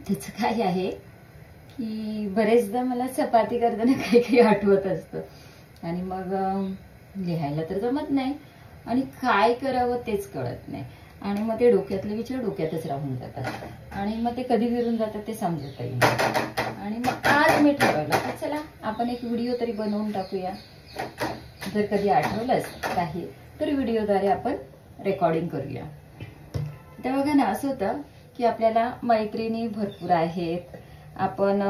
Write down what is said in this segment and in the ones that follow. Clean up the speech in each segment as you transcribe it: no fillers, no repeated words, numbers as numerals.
त्याचं काय आहे की बरेचदा मला चपाती करताना काही काही आठवत असतं आणि मग लिहायला तर जमत नाही आणि काय करावं तेच कळत नाही आणि मग ते डोक्यातले विचार डोक्यातच राहून जातात आणि मग ते कधी विरून जातात ते समजतही नाही. आणि मग आज मी ठरवलं की चला आपण एक व्हिडिओ तरी बनवून टाकूया. जर कधी आठवलंच काही तर व्हिडिओद्वारे आपण रेकॉर्डिंग करूया. तर बघा ना, असं होतं की आपल्याला मैत्रिणी भरपूर आहेत. आपण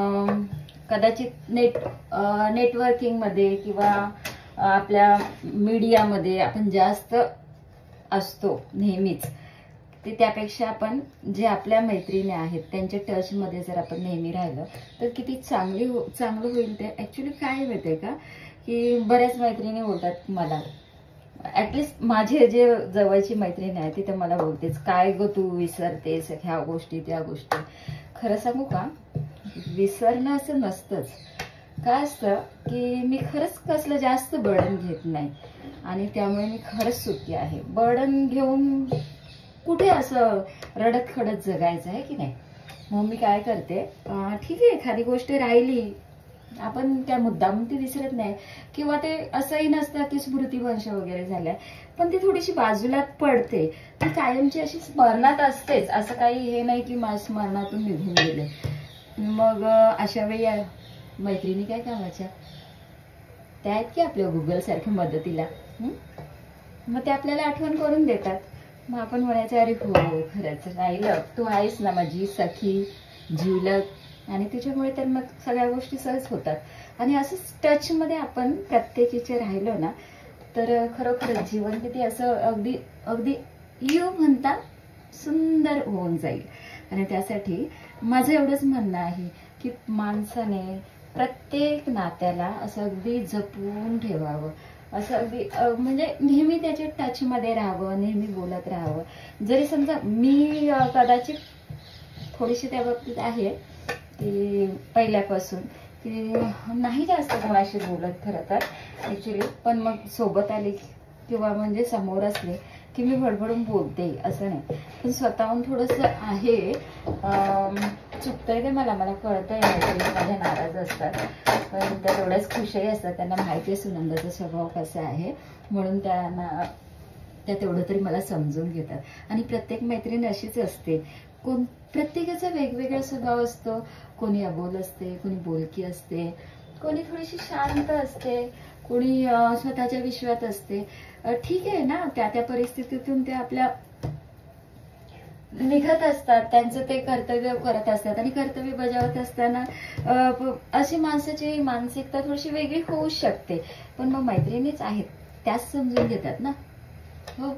कदाचित नेटवर्किंग मध्ये किंवा आपल्या मीडियामध्ये आपण जास्त असतो नेहमीच. ते त्यापेक्षा आपण जे आपल्या मैत्रिणी आहेत त्यांच्या टच मध्ये जर आपण नेहमी राहिलं तर किती चांगलं होईल. ते ऍक्च्युली काय माहितीये का की बऱ्याच मैत्रिणी बोलतात मला, ऍटलिस्ट माझे जे जवळची मैत्रिणी आहे ती तर मला बोलतेच, काय ग तू विसरतेस ह्या गोष्टी त्या गोष्टी. खरं सांगू का, विसरणं असं नसतंच. काय असतं की मी खरंच कसलं जास्त बर्डन घेत नाही आणि त्यामुळे मी खरंच सुखी आहे. बर्डन घेऊन कुठे असं रडत खडत जगायचं आहे की नाही. मग मी काय करते, ठीक आहे एखादी गोष्ट राहिली आपण त्या मुद्दाम ती विसरत नाही किंवा ते असंही नसतं की स्मृतिभ्रंश वगैरे झालाय, पण ती थोडीशी बाजूला पडते. ती कायमची अशी स्मरणात असतेच, असं काही हे नाही की माझ्या स्मरणातून निघून गेले. मग अशा वेळी मैत्रिणी काय कामाच्या, त्या आहेत की आपल्या गुगल सारख्या मदतीला. मग ते आपल्याला आठवण करून देतात. मग आपण म्हणायचं अरे हो खरंच राहिलं, तू आहेस ना माझी सखी जीवलग, आणि त्याच्यामुळे तर मग सगळ्या गोष्टी सहज होतात. आणि असंच टच मध्ये आपण प्रत्येकीचे राहिलो ना तर खरोखरच जीवन किती असं अगदी अगदी यू म्हणता सुंदर होऊन जाईल. आणि त्यासाठी माझं एवढंच म्हणणं आहे की माणसाने प्रत्येक नात्याला असं अगदी जपून ठेवावं, असं अगदी म्हणजे नेहमी त्याच्या टच मध्ये राहावं, नेहमी बोलत राहावं. जरी समजा मी कदाचित थोडीशी त्या बाबतीत आहे की पहिल्यापासून की नाही जास्त कोणाशी बोलत खरं तर ऍक्च्युली, पण मग सोबत आली किंवा म्हणजे समोर असले की मी भडभडून बोलते असं नाही. पण स्वतःहून थोडंसं आहे, चुकतंय ते मला कळतंय. माझ्या नाराज असतात पण त्या तेवढ्याच खुशही असतात, त्यांना माहिती आहे सुनंदाचा स्वभाव कसा आहे, म्हणून त्या तेवढं तरी मला समजून घेतात. आणि प्रत्येक मैत्रीण अशीच असते. प्रत्येकाचा वेगवेगळा स्वभाव असतो. कोणी अबोल असते, कोणी बोलकी असते, कोणी थोडीशी शांत असते, कोणी स्वतःच्या विश्वात असते. ठीक आहे ना, त्या त्या परिस्थितीतून ते आपल्या निघत असतात, त्यांचं ते कर्तव्य करत असतात. आणि कर्तव्य बजावत असताना अशी माणसाची मानसिकता थोडीशी वेगळी होऊ शकते. पण मग मैत्रिणीच आहेत, त्याच समजून घेतात ना. हो,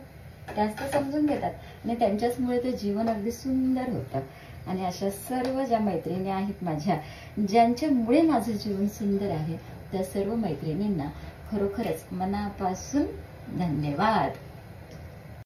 त्याच तर समजून घेतात आणि त्यांच्याचमुळे ते जीवन अगदी सुंदर होतं. आणि अशा सर्व ज्या मैत्रिणी आहेत माझ्या, ज्यांच्यामुळे माझं जीवन सुंदर आहे, त्या सर्व मैत्रिणींना खरोखरच मनापासून धन्यवाद.